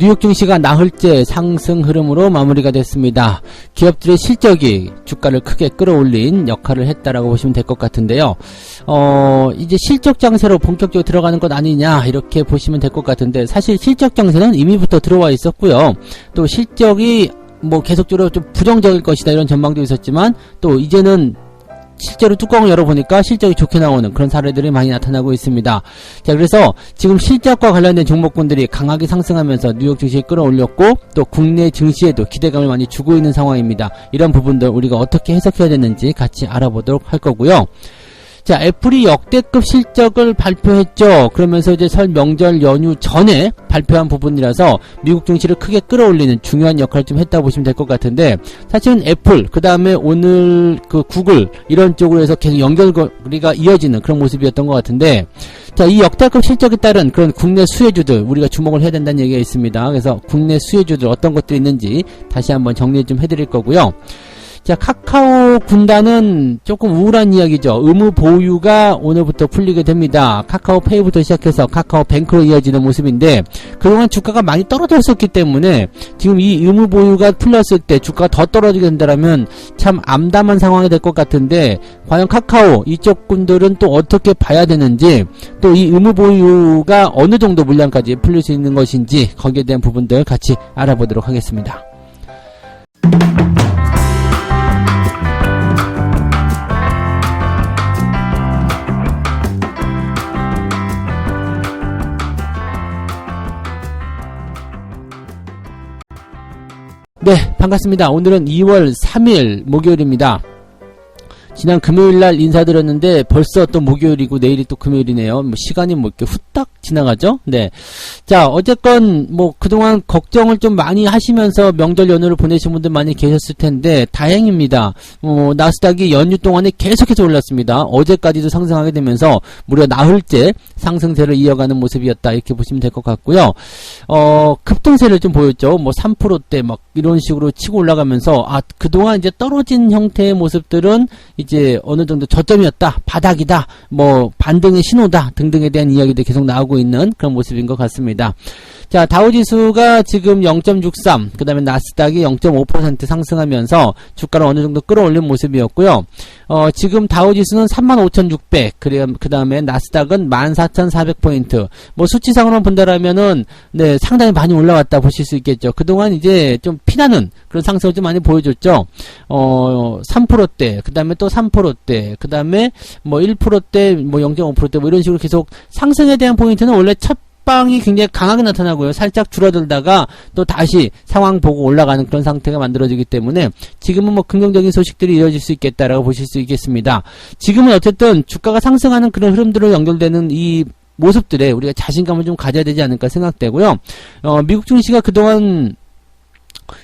뉴욕 증시가 나흘째 상승 흐름으로 마무리가 됐습니다. 기업들의 실적이 주가를 크게 끌어올린 역할을 했다라고 보시면 될 것 같은데요. 이제 실적 장세로 본격적으로 들어가는 것 아니냐 이렇게 보시면 될 것 같은데, 사실 실적 장세는 이미부터 들어와 있었고요. 또 실적이 뭐 계속적으로 좀 부정적일 것이다 이런 전망도 있었지만, 또 이제는 실제로 뚜껑을 열어보니까 실적이 좋게 나오는 그런 사례들이 많이 나타나고 있습니다. 자, 그래서 지금 실적과 관련된 종목군들이 강하게 상승하면서 뉴욕 증시에 끌어올렸고, 또 국내 증시에도 기대감을 많이 주고 있는 상황입니다. 이런 부분들 우리가 어떻게 해석해야 되는지 같이 알아보도록 할 거고요. 자, 애플이 역대급 실적을 발표했죠. 그러면서 이제 설 명절 연휴 전에 발표한 부분이라서 미국 증시를 크게 끌어올리는 중요한 역할을 좀 했다고 보시면 될 것 같은데, 사실은 애플, 그 다음에 오늘 그 구글 이런 쪽으로 해서 계속 연결고리가 이어지는 그런 모습이었던 것 같은데, 자, 이 역대급 실적에 따른 그런 국내 수혜주들 우리가 주목을 해야 된다는 얘기가 있습니다. 그래서 국내 수혜주들 어떤 것들이 있는지 다시 한번 정리 좀 해드릴 거고요. 자, 카카오 군단은 조금 우울한 이야기죠. 의무 보유가 오늘부터 풀리게 됩니다. 카카오페이부터 시작해서 카카오뱅크로 이어지는 모습인데, 그동안 주가가 많이 떨어졌었기 때문에 지금 이 의무 보유가 풀렸을 때 주가가 더 떨어지게 된다면 참 암담한 상황이 될 것 같은데, 과연 카카오 이쪽 군들은 또 어떻게 봐야 되는지, 또 이 의무 보유가 어느 정도 물량까지 풀릴 수 있는 것인지, 거기에 대한 부분들 같이 알아보도록 하겠습니다. 네, 반갑습니다. 오늘은 2월 3일 목요일입니다. 지난 금요일날 인사드렸는데 벌써 또 목요일이고 내일이 또 금요일이네요. 뭐 시간이 뭐 이렇게 후딱 지나가죠? 네. 자, 어쨌건 뭐 그동안 걱정을 좀 많이 하시면서 명절 연휴를 보내신 분들 많이 계셨을 텐데 다행입니다. 나스닥이 연휴 동안에 계속해서 올랐습니다. 어제까지도 상승하게 되면서 무려 나흘째 상승세를 이어가는 모습이었다 이렇게 보시면 될 것 같고요. 급등세를 좀 보였죠. 뭐 3%대 막 이런 식으로 치고 올라가면서, 그동안 이제 떨어진 형태의 모습들은 이제 어느 정도 저점이었다, 바닥이다, 뭐 반등의 신호다 등등에 대한 이야기도 계속 나오고 있는 그런 모습인 것 같습니다. 자, 다우지수가 지금 0.63, 그 다음에 나스닥이 0.5% 상승하면서 주가를 어느 정도 끌어올린 모습이었고요. 지금 다우지수는 35,600, 그 다음에 나스닥은 14,400포인트. 뭐 수치상으로 본다라면은, 네, 상당히 많이 올라왔다 보실 수 있겠죠. 그동안 이제 좀 피나는 그런 상승을 좀 많이 보여줬죠. 3%대, 그 다음에 또 3%대, 그 다음에 뭐 1%대, 뭐 0.5%대, 뭐 이런 식으로 계속 상승에 대한 포인트는 원래 첫 빵이 굉장히 강하게 나타나고요. 살짝 줄어들다가 또 다시 상황 보고 올라가는 그런 상태가 만들어지기 때문에 지금은 뭐 긍정적인 소식들이 이어질 수 있겠다라고 보실 수 있겠습니다. 지금은 어쨌든 주가가 상승하는 그런 흐름들로 연결되는 이 모습들에 우리가 자신감을 좀 가져야 되지 않을까 생각되고요. 미국 증시가 그동안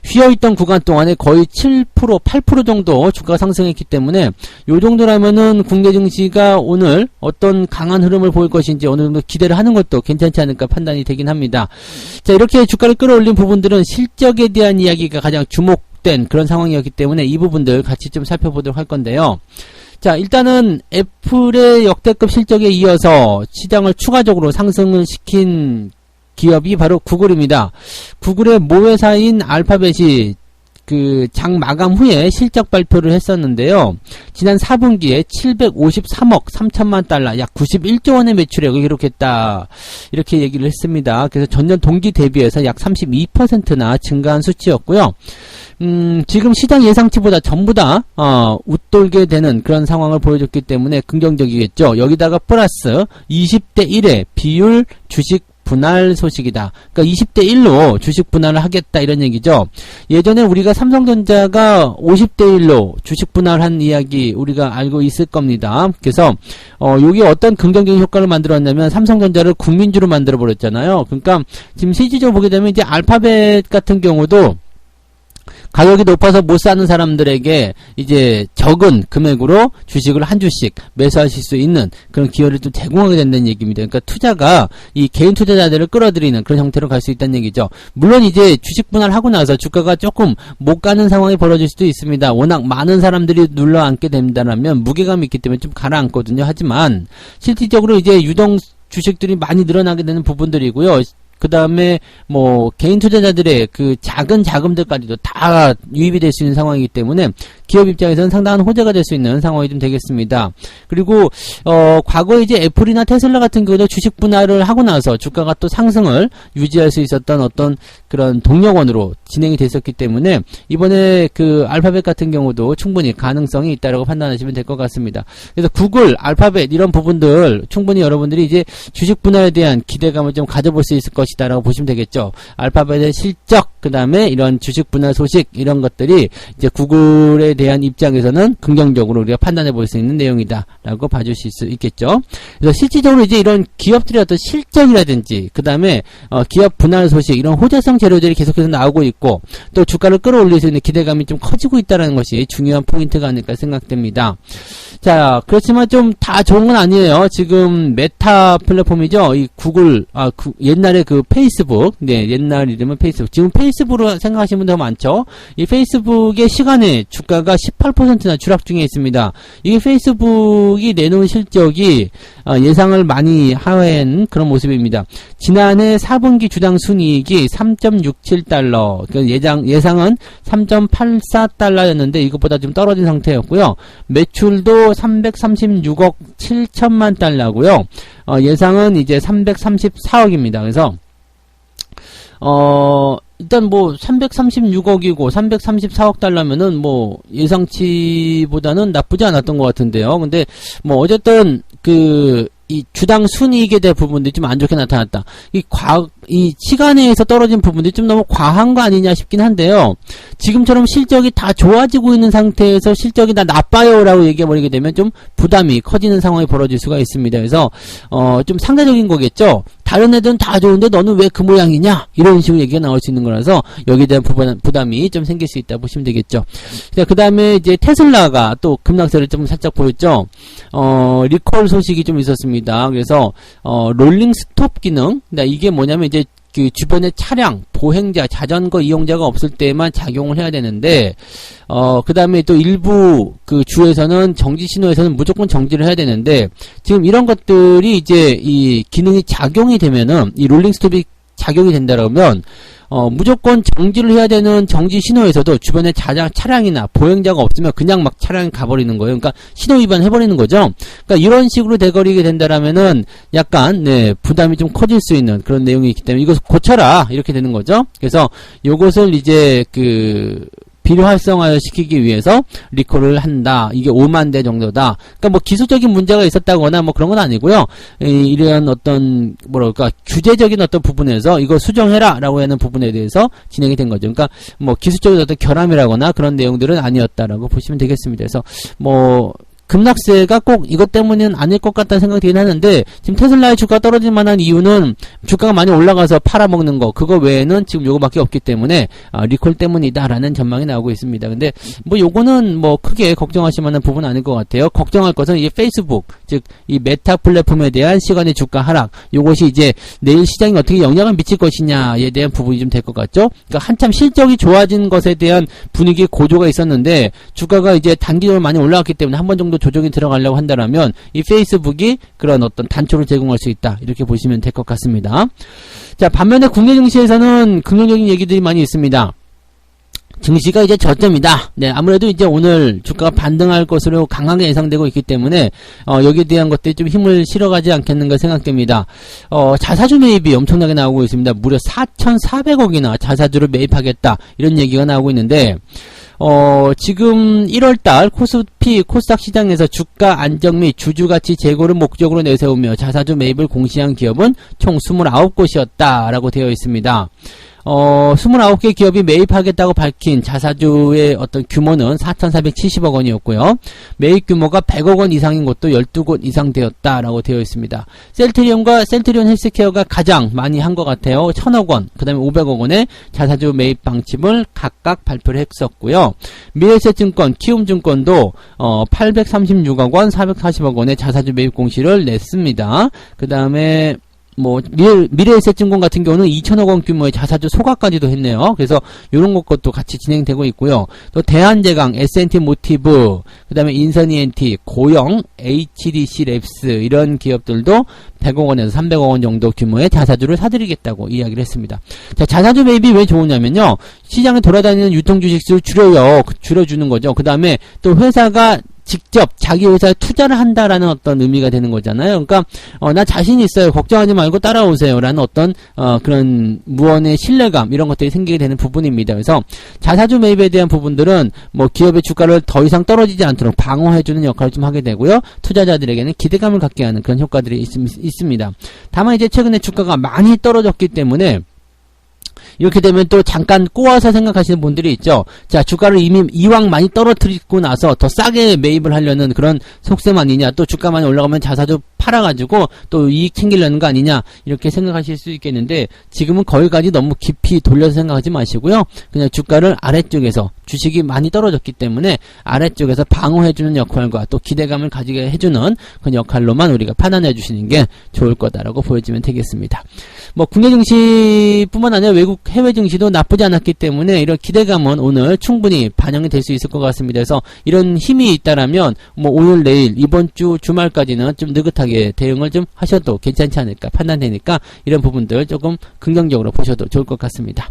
휘어있던 구간 동안에 거의 7%, 8% 정도 주가가 상승했기 때문에 요 정도라면은 국내 증시가 오늘 어떤 강한 흐름을 보일 것인지 어느 정도 기대를 하는 것도 괜찮지 않을까 판단이 되긴 합니다. 자, 이렇게 주가를 끌어올린 부분들은 실적에 대한 이야기가 가장 주목된 그런 상황이었기 때문에 이 부분들 같이 좀 살펴보도록 할 건데요. 자, 일단은 애플의 역대급 실적에 이어서 시장을 추가적으로 상승을 시킨 기업이 바로 구글입니다. 구글의 모회사인 알파벳이 그 장 마감 후에 실적 발표를 했었는데요. 지난 4분기에 753억 3천만 달러, 약 91조 원의 매출액을 기록했다. 이렇게 얘기를 했습니다. 그래서 전년 동기 대비해서 약 32%나 증가한 수치였고요. 지금 시장 예상치보다 전부 다 웃돌게 되는 그런 상황을 보여줬기 때문에 긍정적이겠죠. 여기다가 플러스 20대 1의 비율 주식 분할 소식이다. 그러니까 20대 1로 주식 분할을 하겠다 이런 얘기죠. 예전에 우리가 삼성전자가 50대 1로 주식 분할한 이야기 우리가 알고 있을 겁니다. 그래서 이게 어떤 긍정적인 효과를 만들었냐면 삼성전자를 국민주로 만들어 버렸잖아요. 그러니까 지금 실질적으로 보게 되면 이제 알파벳 같은 경우도 가격이 높아서 못 사는 사람들에게 이제 적은 금액으로 주식을 한 주씩 매수하실 수 있는 그런 기회를 좀 제공하게 된다는 얘기입니다. 그러니까 투자가 이 개인 투자자들을 끌어들이는 그런 형태로 갈 수 있다는 얘기죠. 물론 이제 주식 분할하고 나서 주가가 조금 못 가는 상황이 벌어질 수도 있습니다. 워낙 많은 사람들이 눌러앉게 된다면 무게감이 있기 때문에 좀 가라앉거든요. 하지만 실질적으로 이제 유동 주식들이 많이 늘어나게 되는 부분들이고요. 그 다음에 뭐 개인 투자자들의 그 작은 자금들까지도 다 유입이 될 수 있는 상황이기 때문에 기업 입장에서는 상당한 호재가 될 수 있는 상황이 좀 되겠습니다. 그리고 과거에 이제 애플이나 테슬라 같은 경우도 주식 분할을 하고 나서 주가가 또 상승을 유지할 수 있었던 어떤 그런 동력원으로 진행이 됐었기 때문에 이번에 그 알파벳 같은 경우도 충분히 가능성이 있다라고 판단하시면 될 것 같습니다. 그래서 구글, 알파벳 이런 부분들 충분히 여러분들이 이제 주식 분할에 대한 기대감을 좀 가져볼 수 있을 것이다라고 보시면 되겠죠. 알파벳의 실적, 그 다음에 이런 주식 분할 소식 이런 것들이 이제 구글에 대한 입장에서는 긍정적으로 우리가 판단해 볼 수 있는 내용이다라고 봐주실 수 있겠죠. 그래서 실질적으로 이제 이런 기업들의 어떤 실적이라든지 그 다음에 기업 분할 소식 이런 호재성 재료들이 계속해서 나오고 있고 또 주가를 끌어올릴 수 있는 기대감이 좀 커지고 있다는 것이 중요한 포인트가 아닐까 생각됩니다. 자, 그렇지만 좀 다 좋은 건 아니에요. 지금 메타 플랫폼이죠. 이 구글, 옛날에 그 페이스북, 네, 옛날 이름은 페이스북. 지금 페이스북으로 생각하시는 분들 많죠? 이 페이스북의 시간에 주가가 18%나 추락 중에 있습니다. 이게 페이스북이 내놓은 실적이 예상을 많이 하회한 그런 모습입니다. 지난해 4분기 주당 순이익이 3.67달러, 그러니까 예상은 3.84달러였는데 이것보다 좀 떨어진 상태였고요. 매출도 336억 7천만 달러고요. 예상은 이제 334억입니다. 그래서 일단 뭐 336억이고 334억 달러면은 뭐 예상치보다는 나쁘지 않았던 것 같은데요. 근데 뭐 어쨌든 이 주당 순이익에 대한 부분들이 좀 안 좋게 나타났다. 이 시간에서 떨어진 부분들이 좀 너무 과한 거 아니냐 싶긴 한데요. 지금처럼 실적이 다 좋아지고 있는 상태에서 실적이 다 나빠요라고 얘기해버리게 되면 좀 부담이 커지는 상황이 벌어질 수가 있습니다. 그래서 좀 상대적인 거겠죠. 다른 애들은 다 좋은데 너는 왜 그 모양이냐? 이런 식으로 얘기가 나올 수 있는 거라서 여기에 대한 부담이 좀 생길 수 있다 보시면 되겠죠. 자, 그 다음에 이제 테슬라가 또 급락세를 좀 살짝 보였죠. 리콜 소식이 좀 있었습니다. 그래서 롤링 스톱 기능, 이게 뭐냐면 이제 그 주변에 차량, 보행자, 자전거 이용자가 없을 때만 작용을 해야 되는데, 그 다음에 또 일부 그 주에서는 정지 신호에서는 무조건 정지를 해야 되는데, 지금 이런 것들이 이제 이 기능이 작용이 되면은, 이 롤링 스톱이 작용이 된다라면, 무조건 정지를 해야 되는 정지 신호에서도 주변에 차량이나 보행자가 없으면 그냥 막 차량이 가버리는 거예요. 그러니까 신호 위반 해버리는 거죠. 그러니까 이런 식으로 돼버리게 된다라면은 약간, 부담이 좀 커질 수 있는 그런 내용이 있기 때문에 이것을 고쳐라! 이렇게 되는 거죠. 그래서 요것을 이제 비활성화 시키기 위해서 리콜을 한다. 이게 5만 대 정도다. 그러니까 뭐 기술적인 문제가 있었다거나 뭐 그런 건 아니고요. 이런 어떤 규제적인 어떤 부분에서 이거 수정해라라고 하는 부분에 대해서 진행이 된 거죠. 그러니까 뭐 기술적인 어떤 결함이라거나 그런 내용들은 아니었다라고 보시면 되겠습니다. 그래서 뭐 급락세가 꼭 이것 때문은 아닐 것 같다는 생각이 들긴 하는데 지금 테슬라의 주가가 떨어질 만한 이유는 주가가 많이 올라가서 팔아먹는 거 그거 외에는 지금 요거밖에 없기 때문에 리콜 때문이다라는 전망이 나오고 있습니다. 근데 뭐 요거는 뭐 크게 걱정하실 만한 부분은 아닐 것 같아요. 걱정할 것은 이 페이스북 즉 이 메타 플랫폼에 대한 시간의 주가 하락 요것이 이제 내일 시장에 어떻게 영향을 미칠 것이냐에 대한 부분이 좀 될 것 같죠. 그러니까 한참 실적이 좋아진 것에 대한 분위기 고조가 있었는데 주가가 이제 단기적으로 많이 올라갔기 때문에 한 번 정도 조정이 들어가려고 한다면 이 페이스북이 그런 어떤 단초를 제공할 수 있다. 이렇게 보시면 될 것 같습니다. 자, 반면에 국내 증시에서는 긍정적인 얘기들이 많이 있습니다. 증시가 이제 저점이다. 네, 아무래도 이제 오늘 주가가 반등할 것으로 강하게 예상되고 있기 때문에 여기에 대한 것들이 좀 힘을 실어가지 않겠는가 생각됩니다. 자사주 매입이 엄청나게 나오고 있습니다. 무려 4,400억이나 자사주를 매입하겠다. 이런 얘기가 나오고 있는데 지금 1월달 코스피, 코스닥 시장에서 주가 안정 및 주주가치 제고를 목적으로 내세우며 자사주 매입을 공시한 기업은 총 29곳이었다라고 되어 있습니다. 29개 기업이 매입하겠다고 밝힌 자사주의 어떤 규모는 4,470억 원이었고요. 매입 규모가 100억 원 이상인 곳도 12곳 이상 되었다라고 되어 있습니다. 셀트리온과 셀트리온 헬스케어가 가장 많이 한 것 같아요. 1,000억 원, 그 다음에 500억 원의 자사주 매입 방침을 각각 발표를 했었고요. 미래에셋증권, 키움증권도 836억 원, 440억 원의 자사주 매입 공시를 냈습니다. 그 다음에 미래에셋증권 같은 경우는 2천억 원 규모의 자사주 소각까지도 했네요. 그래서 이런 것도 같이 진행되고 있고요. 또 대한제강, S&T 모티브, 그 다음에 인선 ENT, 고영, HDC 랩스 이런 기업들도 100억 원에서 300억 원 정도 규모의 자사주를 사들이겠다고 이야기를 했습니다. 자, 자사주 매입이 왜 좋으냐면요. 시장에 돌아다니는 유통주식수를 줄여주는 거죠. 그 다음에 또 회사가 직접 자기 회사에 투자를 한다라는 어떤 의미가 되는 거잖아요. 그러니까 나 자신 있어요. 걱정하지 말고 따라오세요라는 어떤 그런 무언의 신뢰감 이런 것들이 생기게 되는 부분입니다. 그래서 자사주 매입에 대한 부분들은 기업의 주가를 더 이상 떨어지지 않도록 방어해주는 역할을 좀 하게 되고요. 투자자들에게는 기대감을 갖게 하는 그런 효과들이 있습니다. 다만 이제 최근에 주가가 많이 떨어졌기 때문에 이렇게 되면 또 잠깐 꼬아서 생각하시는 분들이 있죠. 자, 주가를 이미 이왕 많이 떨어뜨리고 나서 더 싸게 매입을 하려는 그런 속셈 아니냐. 또 주가 많이 올라가면 자사주 팔아가지고 또 이익 챙기려는 거 아니냐. 이렇게 생각하실 수 있겠는데 지금은 거기까지 너무 깊이 돌려서 생각하지 마시고요. 그냥 주가를 아래쪽에서 주식이 많이 떨어졌기 때문에 아래쪽에서 방어해주는 역할과 또 기대감을 가지게 해주는 그런 역할로만 우리가 판단해 주시는 게 좋을 거다라고 보여지면 되겠습니다. 국내 증시뿐만 아니라 외국 해외 증시도 나쁘지 않았기 때문에 이런 기대감은 오늘 충분히 반영이 될 수 있을 것 같습니다. 그래서 이런 힘이 있다라면 오늘 내일 이번 주 주말까지는 좀 느긋하게 대응을 좀 하셔도 괜찮지 않을까 판단되니까 이런 부분들 조금 긍정적으로 보셔도 좋을 것 같습니다.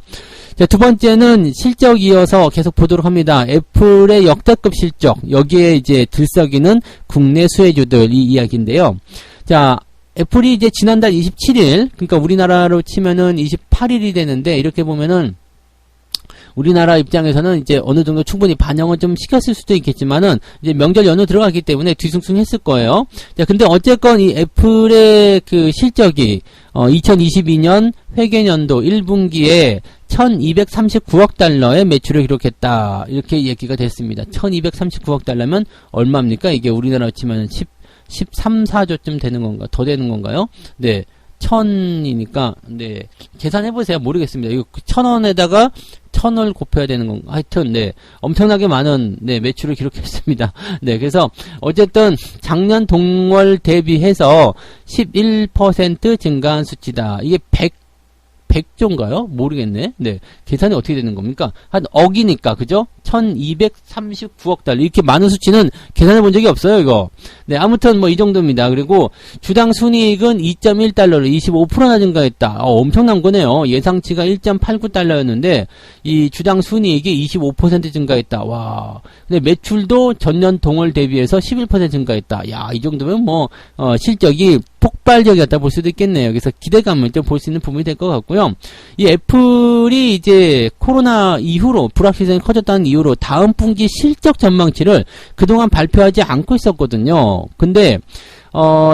자, 두 번째는 실적 이어서 계속 보도록 합니다. 애플의 역대급 실적, 여기에 이제 들썩이는 국내 수혜주들 이 이야기인데요. 자, 애플이 이제 지난달 27일, 그러니까 우리나라로 치면은 28일이 되는데, 이렇게 보면은, 우리나라 입장에서는 이제 어느 정도 충분히 반영을 좀 시켰을 수도 있겠지만은, 이제 명절 연휴 들어가기 때문에 뒤숭숭했을 거예요. 자, 근데 어쨌건 이 애플의 그 실적이, 2022년 회계연도 1분기에 1239억 달러의 매출을 기록했다. 이렇게 얘기가 됐습니다. 1239억 달러면 얼마입니까? 이게 우리나라로 치면 13, 14조쯤 되는 건가? 더 되는 건가요? 네. 1000이니까, 네. 계산해보세요. 모르겠습니다. 이거 1000원에다가 1000을 곱해야 되는 건가? 하여튼, 네. 엄청나게 많은, 네, 매출을 기록했습니다. 네. 그래서, 어쨌든, 작년 동월 대비해서 11% 증가한 수치다. 이게 100조인가요? 모르겠네. 네. 계산이 어떻게 되는 겁니까? 한 억이니까, 그죠? 1239억 달러. 이렇게 많은 수치는 계산해 본 적이 없어요, 이거. 네, 아무튼 이 정도입니다. 그리고 주당 순이익은 2.1달러로 25%나 증가했다. 엄청난 거네요. 예상치가 1.89달러였는데, 이 주당 순이익이 25% 증가했다. 와. 근데 매출도 전년 동월 대비해서 11% 증가했다. 야, 이 정도면 실적이 폭발적이었다 볼 수도 있겠네요. 그래서 기대감을 좀 볼 수 있는 부분이 될 것 같고요. 이 애플이 이제 코로나 이후로 불확실성이 커졌다는 이유로 다음 분기 실적 전망치를 그동안 발표하지 않고 있었거든요. 근데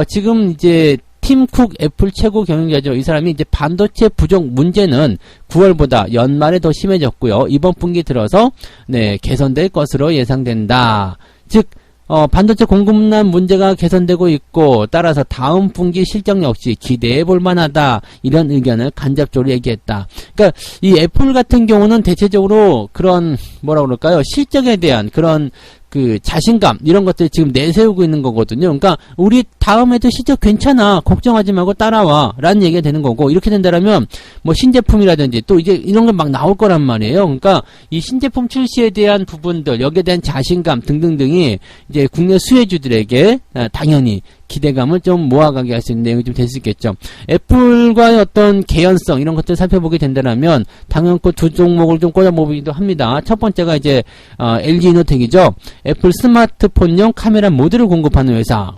지금 이제 팀 쿡 애플 최고 경영자죠. 이 사람이 이제 반도체 부족 문제는 9월보다 연말에 더 심해졌고요. 이번 분기 들어서 네, 개선될 것으로 예상된다. 즉 반도체 공급난 문제가 개선되고 있고 따라서 다음 분기 실적 역시 기대해 볼 만하다. 이런 의견을 간접적으로 얘기했다. 그러니까 이 애플 같은 경우는 대체적으로 그런 뭐라 그럴까요? 실적에 대한 그런 그 자신감 이런 것들 지금 내세우고 있는 거거든요. 그러니까 우리 다음에도 실적 괜찮아. 걱정하지 말고 따라와. 라는 얘기가 되는 거고 이렇게 된다면 신제품이라든지 또 이제 이런 게 막 나올 거란 말이에요. 그러니까 이 신제품 출시에 대한 부분들 여기에 대한 자신감 등등등이 이제 국내 수혜주들에게 당연히 기대감을 좀 모아가게 할 수 있는 내용이 좀 될 수 있겠죠. 애플과의 어떤 개연성 이런 것들 살펴보게 된다면 당연히 두 종목을 좀 꽂아보기도 합니다. 첫 번째가 이제 LG 이노텍이죠. 애플 스마트폰용 카메라 모듈을 공급하는 회사.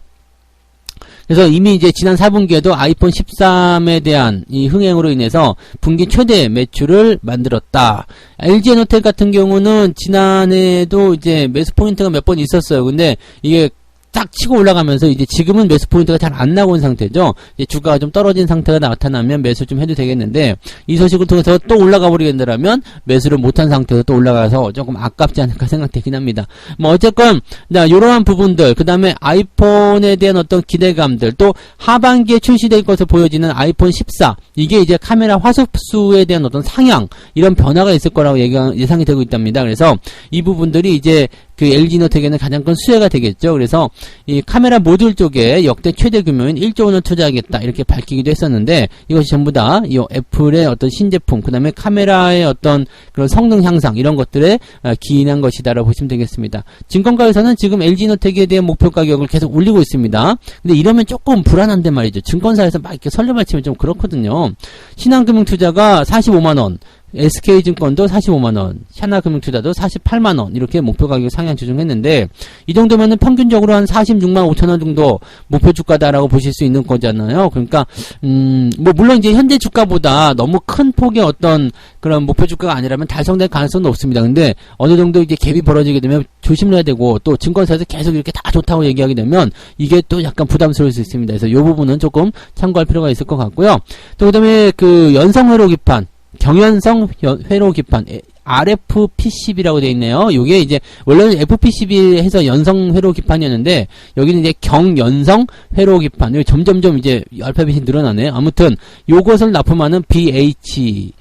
그래서 이미 이제 지난 4분기에도 아이폰 13에 대한 이 흥행으로 인해서 분기 최대 매출을 만들었다. LG에너텍 같은 경우는 지난해에도 이제 매수 포인트가 몇 번 있었어요. 근데 이게 딱 치고 올라가면서 이제 지금은 매수 포인트가 잘 안 나온 상태죠. 이제 주가가 좀 떨어진 상태가 나타나면 매수 좀 해도 되겠는데 이 소식을 통해서 또 올라가 버리겠다라면 매수를 못한 상태에서 또 올라가서 조금 아깝지 않을까 생각되긴 합니다. 어쨌건 이러한 부분들 그 다음에 아이폰에 대한 어떤 기대감들 또 하반기에 출시될 것으로 보여지는 아이폰 14 이게 이제 카메라 화素수에 대한 어떤 상향 이런 변화가 있을 거라고 예상이 되고 있답니다. 그래서 이 부분들이 이제 그 LG이노텍에는 가장 큰 수혜가 되겠죠. 그래서 이 카메라 모듈 쪽에 역대 최대 규모인 1조 원을 투자하겠다 이렇게 밝히기도 했었는데, 이것이 전부 다 이 애플의 어떤 신제품, 그 다음에 카메라의 어떤 그런 성능 향상 이런 것들에 기인한 것이다라고 보시면 되겠습니다. 증권가에서는 지금 LG이노텍에 대한 목표 가격을 계속 올리고 있습니다. 근데 이러면 조금 불안한데 말이죠. 증권사에서 막 이렇게 설레발치면 좀 그렇거든요. 신한금융투자가 45만원, SK증권도 45만원, 하나금융투자도 48만원, 이렇게 목표 가격 상향 조정했는데, 이 정도면은 평균적으로 한 46만 5천원 정도 목표 주가다라고 보실 수 있는 거잖아요. 그러니까, 뭐, 물론 이제 현재 주가보다 너무 큰 폭의 어떤 그런 목표 주가가 아니라면 달성될 가능성은 없습니다. 근데 어느 정도 이제 갭이 벌어지게 되면 조심을 해야 되고, 또 증권사에서 계속 이렇게 다 좋다고 얘기하게 되면 이게 또 약간 부담스러울 수 있습니다. 그래서 이 부분은 조금 참고할 필요가 있을 것 같고요. 또 그 다음에 그 연성회로 기판, 경연성 회로 기판 RFP12라고 되어 있네요. 요게 이제 원래는 FP12 해서 연성 회로 기판이었는데, 여기는 이제 경연성 회로 기판. 여기 점점점 이제 알파벳이 늘어나네. 아무튼 요것을 납품하는 BH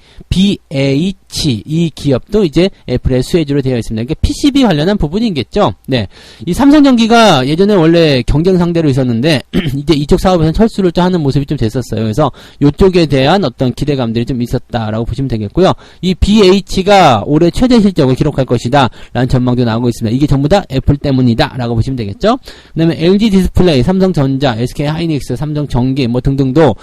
이 기업도 이제 애플의 수혜주로 되어 있습니다. 이게 PCB 관련한 부분이겠죠. 네. 이 삼성전기가 예전에 원래 경쟁 상대로 있었는데, 이제 이쪽 사업에서는 철수를 또 하는 모습이 좀 됐었어요. 그래서 이쪽에 대한 어떤 기대감들이 좀 있었다라고 보시면 되겠고요. 이 BH가 올해 최대 실적을 기록할 것이다 라는 전망도 나오고 있습니다. 이게 전부 다 애플 때문이다 라고 보시면 되겠죠. 그 다음에 LG 디스플레이, 삼성전자, SK 하이닉스, 삼성전기 뭐 등등도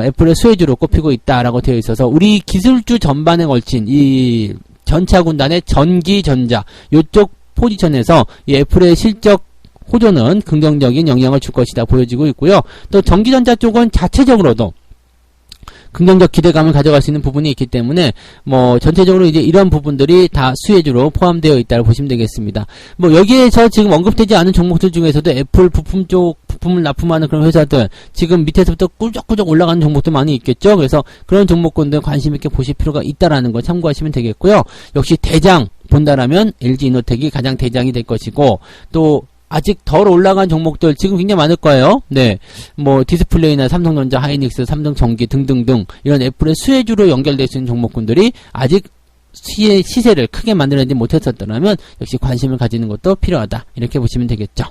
애플의 수혜주로 꼽히고 있다라고 되어 있어서, 우리 기술주 전반에 걸친 이 전차군단의 전기전자 요쪽 포지션에서 이 애플의 실적 호조는 긍정적인 영향을 줄 것이다 보여지고 있고요. 또 전기전자 쪽은 자체적으로도 긍정적 기대감을 가져갈 수 있는 부분이 있기 때문에, 뭐 전체적으로 이제 이런 부분들이 다 수혜주로 포함되어 있다고 보시면 되겠습니다. 뭐 여기에서 지금 언급되지 않은 종목들 중에서도 애플 부품 쪽 부품을 납품하는 그런 회사들, 지금 밑에서부터 꾸적꾸적 올라가는 종목도 많이 있겠죠. 그래서 그런 종목군들 관심 있게 보실 필요가 있다라는 거 참고하시면 되겠고요. 역시 대장 본다라면 LG이노텍이 가장 대장이 될 것이고, 또 아직 덜 올라간 종목들 지금 굉장히 많을 거예요. 네. 뭐, 디스플레이나 삼성전자, 하이닉스, 삼성전기 등등등 이런 애플의 수혜주로 연결될 수 있는 종목군들이 아직 시세를 크게 만들어내지 못했었더라면 역시 관심을 가지는 것도 필요하다. 이렇게 보시면 되겠죠.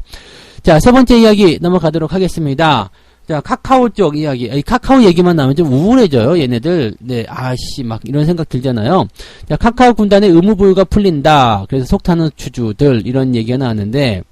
자, 세 번째 이야기 넘어가도록 하겠습니다. 자, 카카오 쪽 이야기. 이 카카오 얘기만 나오면 좀 우울해져요, 얘네들. 네, 아씨, 막 이런 생각 들잖아요. 자, 카카오 군단의 의무부여가 풀린다. 그래서 속타는 주주들, 이런 얘기가 나왔는데,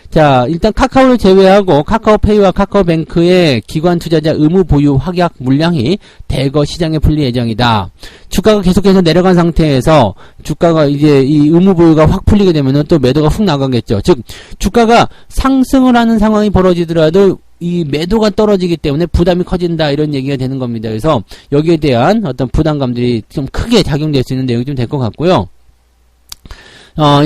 자, 일단 카카오를 제외하고 카카오페이와 카카오뱅크의 기관 투자자 의무 보유 확약 물량이 대거 시장에 풀릴 예정이다. 주가가 계속해서 내려간 상태에서 주가가 이제 이 의무 보유가 확 풀리게 되면은 또 매도가 훅 나가겠죠. 즉, 주가가 상승을 하는 상황이 벌어지더라도 이 매도가 떨어지기 때문에 부담이 커진다, 이런 얘기가 되는 겁니다. 그래서 여기에 대한 어떤 부담감들이 좀 크게 작용될 수 있는 내용이 좀 될 것 같고요.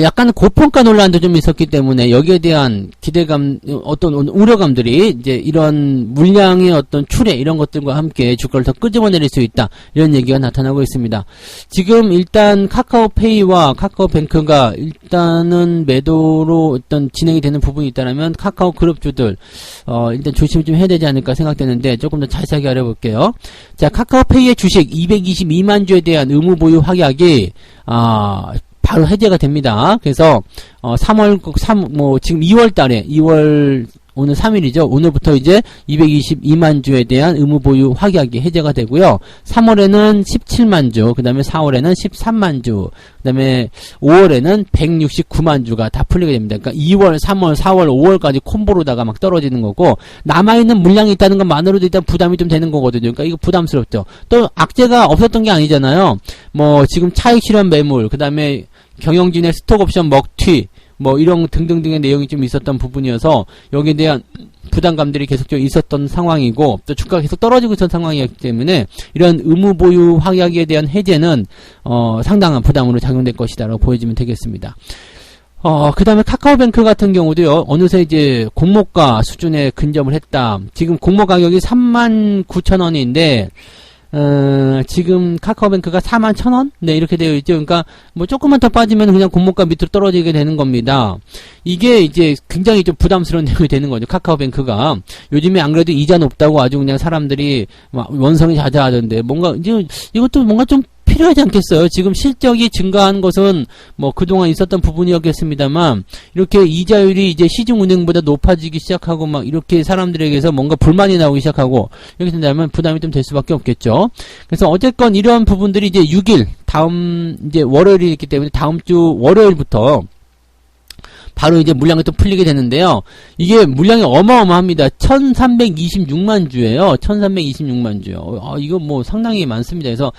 약간 고평가 논란도 좀 있었기 때문에 여기에 대한 기대감, 어떤 우려감들이 이제 이런 물량의 어떤 출해 이런 것들과 함께 주가를 더 끄집어내릴 수 있다, 이런 얘기가 나타나고 있습니다. 지금 일단 카카오페이와 카카오뱅크가 일단은 매도로 어떤 진행이 되는 부분이 있다면 카카오 그룹주들 일단 조심을 좀 해야 되지 않을까 생각되는데, 조금 더 자세하게 알아볼게요. 자, 카카오페이의 주식 222만 주에 대한 의무 보유 확약이 바로 해제가 됩니다. 그래서 지금 2월 달에 오늘 3일이죠. 오늘부터 이제 222만 주에 대한 의무 보유 확약이 해제가 되고요. 3월에는 17만 주, 그 다음에 4월에는 13만 주, 그 다음에 5월에는 169만 주가 다 풀리게 됩니다. 그러니까 2월, 3월, 4월, 5월까지 콤보로다가 막 떨어지는 거고, 남아있는 물량이 있다는 것만으로도 일단 부담이 좀 되는 거거든요. 그러니까 이거 부담스럽죠. 또 악재가 없었던 게 아니잖아요. 뭐 지금 차익 실현 매물, 그 다음에 경영진의 스톡옵션 먹튀, 뭐 이런 등등등의 내용이 좀 있었던 부분이어서 여기에 대한 부담감들이 계속적으로 있었던 상황이고, 또 주가가 계속 떨어지고 있었던 상황이었기 때문에 이런 의무 보유 확약에 대한 해제는 상당한 부담으로 작용될 것이다라고 보여지면 되겠습니다. 그 다음에 카카오뱅크 같은 경우도요, 어느새 이제 공모가 수준에 근접을 했다. 지금 공모 가격이 39,000원인데 지금 카카오뱅크가 41,000원? 네, 이렇게 되어 있죠. 그러니까 뭐 조금만 더 빠지면 그냥 공모가 밑으로 떨어지게 되는 겁니다. 이게 이제 굉장히 좀 부담스러운 내용이 되는 거죠. 카카오뱅크가 요즘에 안 그래도 이자 높다고 아주 그냥 사람들이 막 원성이 자자하던데, 뭔가 이제 이것도 뭔가 좀 필요하지 않겠어요? 지금 실적이 증가한 것은 뭐 그동안 있었던 부분이었겠습니다만 이렇게 이자율이 이제 시중은행보다 높아지기 시작하고 막 이렇게 사람들에게서 뭔가 불만이 나오기 시작하고 이렇게 된다면 부담이 좀 될 수밖에 없겠죠. 그래서 어쨌건 이러한 부분들이 이제 6일 다음 이제 월요일이 있기 때문에 다음 주 월요일부터 바로 이제 물량이 또 풀리게 되는데요. 이게 물량이 어마어마합니다. 1326만 주예요. 1326만 주요. 이거 뭐 상당히 많습니다. 그래서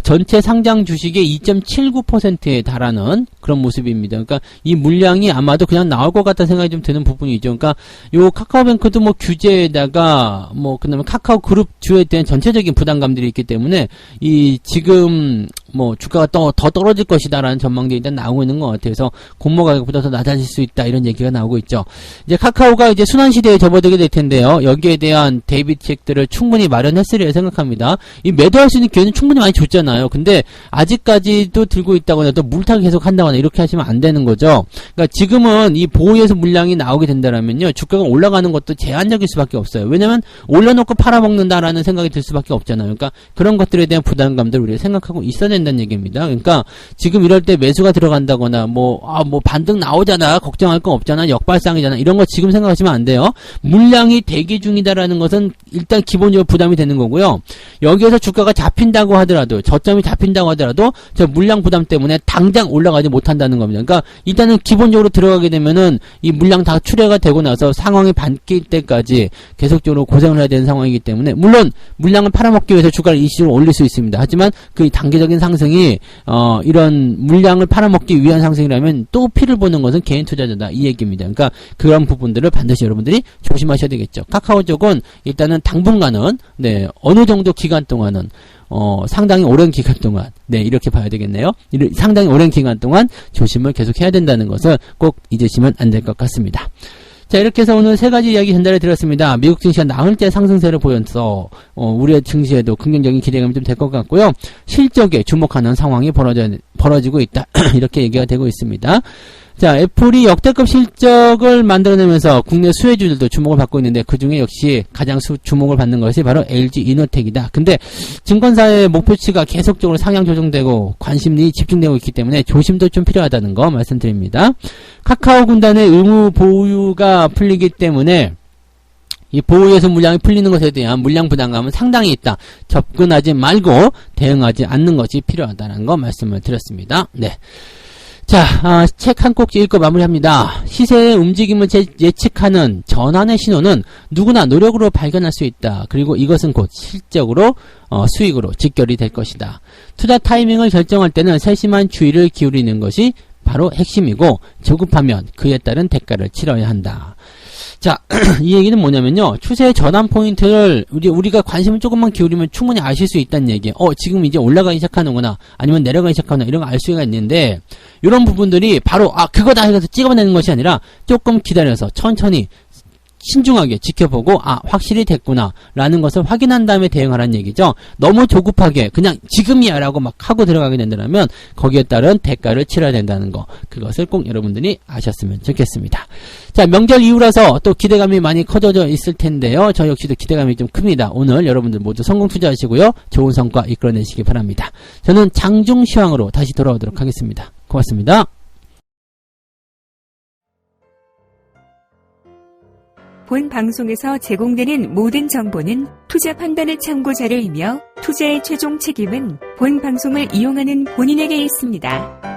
전체 상장 주식의 2.79%에 달하는 그런 모습입니다. 그러니까 이 물량이 아마도 그냥 나올 것 같다는 생각이 좀 드는 부분이죠. 그러니까 요 카카오뱅크도 뭐 규제에다가 뭐 그다음에 카카오 그룹 주에 대한 전체적인 부담감들이 있기 때문에 이 지금 뭐 주가가 더 떨어질 것이다라는 전망들이 일단 나오고 있는 것 같아요. 그래서 공모 가격보다 더 낮아질 수 있다 이런 얘기가 나오고 있죠. 이제 카카오가 이제 순환 시대에 접어들게 될 텐데요. 여기에 대한 대비책들을 충분히 마련했으리라 생각합니다. 이 매도할 수 있는 기회는 충분히 많이 줬잖아요. 근데 아직까지도 들고 있다거나 또 물타기 계속 한다거나 이렇게 하시면 안 되는 거죠. 그러니까 지금은 이 보유에서 물량이 나오게 된다라면요, 주가가 올라가는 것도 제한적일 수밖에 없어요. 왜냐면 올려놓고 팔아먹는다라는 생각이 들 수밖에 없잖아요. 그러니까 그런 것들에 대한 부담감들 우리가 생각하고 있어야 된다는 얘기입니다. 그러니까 지금 이럴 때 매수가 들어간다거나 뭐 반등 나오잖아, 걱정할 거 없잖아, 역발상이잖아, 이런 거 지금 생각하시면 안 돼요. 물량이 대기 중이다라는 것은 일단 기본적으로 부담이 되는 거고요. 여기에서 주가가 잡힌다고 하더라도, 저점이 잡힌다고 하더라도 저 물량 부담 때문에 당장 올라가지 못한다는 겁니다. 그러니까 일단은 기본적으로 들어가게 되면은 이 물량 다 출회가 되고 나서 상황이 바뀔 때까지 계속적으로 고생을 해야 되는 상황이기 때문에, 물론 물량을 팔아먹기 위해서 주가를 일시적으로 올릴 수 있습니다. 하지만 그 단기적인 상승이 이런 물량을 팔아먹기 위한 상승이라면 또 피를 보는 것은 개인 투자자다 이 얘기입니다. 그러니까 그런 부분들을 반드시 여러분들이 조심하셔야 되겠죠. 카카오 쪽은 일단은 당분간은 어느 정도 기간 동안은 상당히 오랜 기간 동안 이렇게 봐야 되겠네요. 상당히 오랜 기간 동안 조심을 계속 해야 된다는 것을 꼭 잊으시면 안 될 것 같습니다. 자, 이렇게 해서 오늘 세 가지 이야기 전달해 드렸습니다. 미국 증시가 나흘째 상승세를 보여서 우리의 증시에도 긍정적인 기대감이 좀 될 것 같고요. 실적에 주목하는 상황이 벌어지고 있다. 이렇게 얘기가 되고 있습니다. 자, 애플이 역대급 실적을 만들어내면서 국내 수혜주들도 주목을 받고 있는데 그중에 역시 가장 주목을 받는 것이 바로 LG 이노텍이다. 근데 증권사의 목표치가 계속적으로 상향 조정되고 관심이 집중되고 있기 때문에 조심도 좀 필요하다는 거 말씀드립니다. 카카오 군단의 의무 보유가 풀리기 때문에 이 보유에서 물량이 풀리는 것에 대한 물량 부담감은 상당히 있다. 접근하지 말고 대응하지 않는 것이 필요하다는 거 말씀을 드렸습니다. 네. 자, 책 한 꼭지 읽고 마무리합니다. 시세의 움직임을 예측하는 전환의 신호는 누구나 노력으로 발견할 수 있다. 그리고 이것은 곧 실적으로 수익으로 직결이 될 것이다. 투자 타이밍을 결정할 때는 세심한 주의를 기울이는 것이 바로 핵심이고 조급하면 그에 따른 대가를 치러야 한다. 자, 이 얘기는 뭐냐면요. 추세의 전환 포인트를 우리가 관심을 조금만 기울이면 충분히 아실 수 있다는 얘기예요. 지금 이제 올라가기 시작하는구나, 아니면 내려가기 시작하는구나, 이런 거 알 수가 있는데, 이런 부분들이 바로 그거다 해서 찍어내는 것이 아니라 조금 기다려서 천천히 신중하게 지켜보고 확실히 됐구나 라는 것을 확인한 다음에 대응하라는 얘기죠. 너무 조급하게 그냥 지금이야 라고 막 하고 들어가게 된다면 거기에 따른 대가를 치러야 된다는 거, 그것을 꼭 여러분들이 아셨으면 좋겠습니다. 자, 명절 이후라서 또 기대감이 많이 커져져 있을 텐데요. 저 역시도 기대감이 좀 큽니다. 오늘 여러분들 모두 성공 투자하시고요, 좋은 성과 이끌어내시기 바랍니다. 저는 장중시황으로 다시 돌아오도록 하겠습니다. 고맙습니다. 본 방송에서 제공되는 모든 정보는 투자 판단의 참고 자료이며 투자의 최종 책임은 본 방송을 이용하는 본인에게 있습니다.